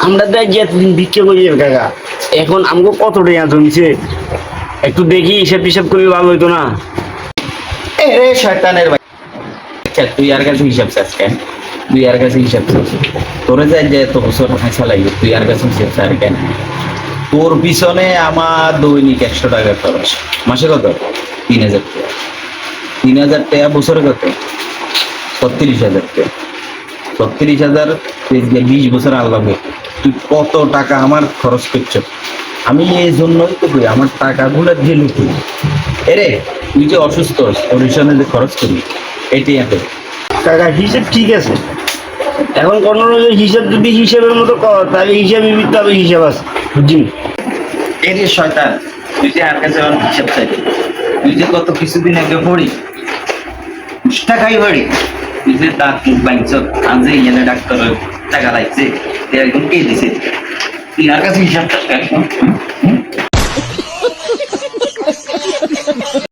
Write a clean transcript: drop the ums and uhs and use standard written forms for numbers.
আমরা দেখ যে এতদিন ভিক্ষা করি কাকা, এখন আমাকে কত টাকা জমছে একটু দেখি, হিসাব টিসাব করলে ভালো হইতো না। এ রে শয়তানের ভাই, আচ্ছা তুই আর কাছে হিসাব চাস কেন? তুই আর কাছে হিসাব চাস তোরে যাই যে এত বছর হাসা লাগবে, তুই আর কাছে হিসাব চাস কেন? তোর পিছনে আমার দৈনিক 100 টাকা খরচ, মাসে কত? 3,000 টাকা। 3,000 টাকা বছরে কত? 36,000 টাকা। 36,000 20 বছর আল্লাহ, তুই কত টাকা আমার খরচ করছ? আমি এই জন্যই তো করি আমার টাকাগুলো দিয়ে লুকি। এরে তুই যে অসুস্থ তোর পিছনে যে খরচ করি এটি এত। কাকা হিসাব ঠিক আছে, এখন কোনো হিসাব যদি হিসাবের মতো কর তাহলে হিসাবে মিথ্যা হবে, হিসাব আছে বুঝছি। এরে শয়তান, তুই যে আর কাছে আমার হিসাব চাইবি? তুই যে গত কিছুদিন আগে পড়ি উষ্টা খাই বাড়ি, তুই যে দাঁত মুখ বাইছ আজ এখানে ডাক্তার টাকা লাগছে, এরকম কে দিছে? তুই আর কাছে হিসাব চাস কেন?